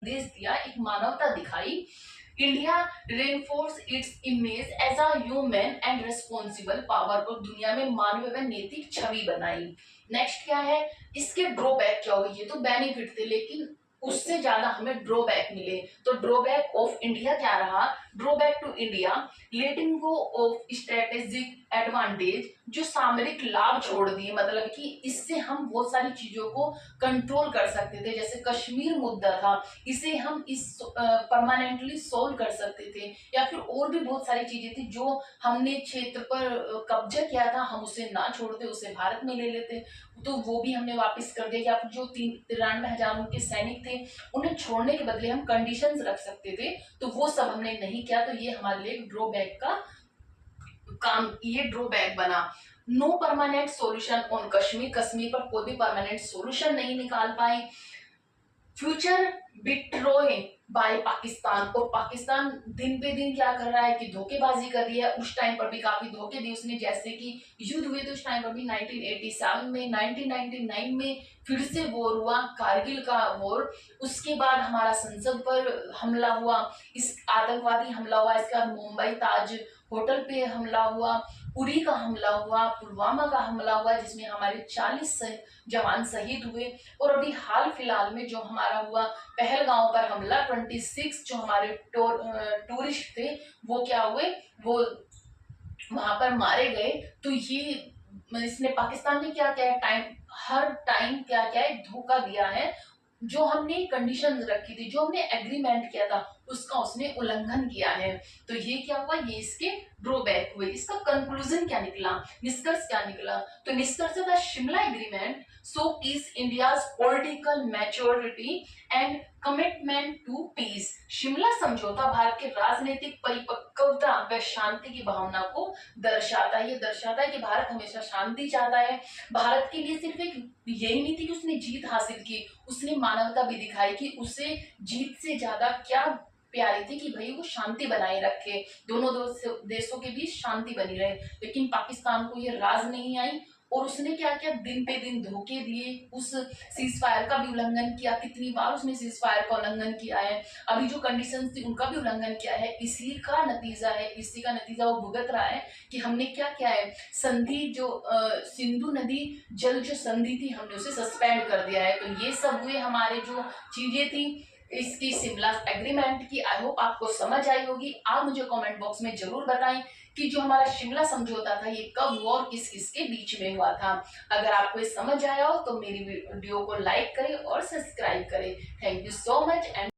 संदेश दिया, एक मानवता दिखाई। India reinforce its image as a human and responsible power को दुनिया में मानवीय व नैतिक छवि बनाई। नेक्स्ट क्या है, इसके ड्रॉबैक क्या हुए? ये तो बेनिफिट थे, लेकिन उससे ज्यादा हमें ड्रॉबैक मिले। तो ड्रॉबैक ऑफ इंडिया क्या रहा? Drawback to India, letting go of strategic advantage, जो सामरिक लाभ छोड़ दिए, मतलब कि इससे हम बहुत सारी चीजों को कंट्रोल कर सकते थे। जैसे कश्मीर मुद्दा था, इसे हम इस परमानेंटली सोल्व कर सकते थे, या फिर और भी बहुत सारी चीजें थी जो हमने क्षेत्र पर कब्जा किया था, हम उसे ना छोड़ते, उसे भारत में ले लेते, तो वो भी हमने वापस कर दिया। या फिर जो 93,000 उनके सैनिक थे, उन्हें छोड़ने के बदले हम कंडीशंस रख सकते थे, तो वो सब हमने नहीं किया। तो ये हमारे लिए ड्रॉबैक का काम, ये ड्रॉबैक बना। No permanent solution on Kashmir, Kashmir पर कोई भी परमानेंट सॉल्यूशन नहीं निकाल पाए। फ्यूचर बिट्रोए बाय पाकिस्तान, और पाकिस्तान दिन पे दिन क्या कर रहा है कि धोखेबाजी कर रही है। उस टाइम पर भी काफी धोखे दिए उसने, जैसे कि युद्ध हुए तो उस टाइम पर भी 1987 में, 1999 में फिर से वॉर हुआ, कारगिल का वॉर। उसके बाद हमारा संसद पर हमला हुआ, इस आतंकवादी हमला हुआ। इसके बाद मुंबई ताज होटल पे हमला हुआ, उरी का हमला हुआ, पुलवामा का हमला हुआ, जिसमें हमारे 40 जवान शहीद हुए। और अभी हाल फिलहाल में जो हमारा हुआ पहलगांव पर हमला, 26 जो हमारे टूरिस्ट थे वो क्या हुए, वो वहां पर मारे गए। तो ये इसने, पाकिस्तान ने क्या क्या टाइम, हर टाइम क्या क्या है, धोखा दिया है। जो हमने कंडीशंस रखी थी, जो हमने एग्रीमेंट किया था, उसका उसने उल्लंघन किया है। तो ये क्या हुआ, ये इसके ड्रॉबैक हुए। इसका कंक्लूजन क्या निकला, निष्कर्ष क्या निकला? तो निष्कर्ष था, Shimla agreement so is India's political maturity and commitment to peace. Shimla समझौता भारत के राजनीतिक परिपक्वता व शांति की भावना को दर्शाता है। ये दर्शाता है कि भारत हमेशा शांति चाहता है। भारत के लिए सिर्फ एक यही नहीं थी कि उसने जीत हासिल की, उसने मानवता भी दिखाई कि उसे जीत से ज्यादा क्या प्यारी थी, कि भाई वो शांति बनाए रखे, दोनों देशों के बीच शांति बनी रहे। लेकिन पाकिस्तान को ये राज नहीं आई, और उसने क्या किया, दिन पे दिन धोखे दिए। उस सीज फायर का भी उल्लंघन किया, कितनी बार उसने सीज फायर का उल्लंघन किया है। अभी जो कंडीशंस थी उनका भी उल्लंघन किया है। इसी का नतीजा है, इसी का नतीजा वो भुगत रहा है कि हमने क्या किया है, संधि जो सिंधु नदी जल जो संधि थी, हमने उसे सस्पेंड कर दिया है। तो ये सब हुए हमारे जो चीजें थी इसकी शिमला एग्रीमेंट की। आई होप आपको समझ आई होगी। आप मुझे कमेंट बॉक्स में जरूर बताएं कि जो हमारा शिमला समझौता था ये कब हुआ और किस किसके बीच में हुआ था। अगर आपको ये समझ आया हो तो मेरी वीडियो को लाइक करें और सब्सक्राइब करें। Thank you so much and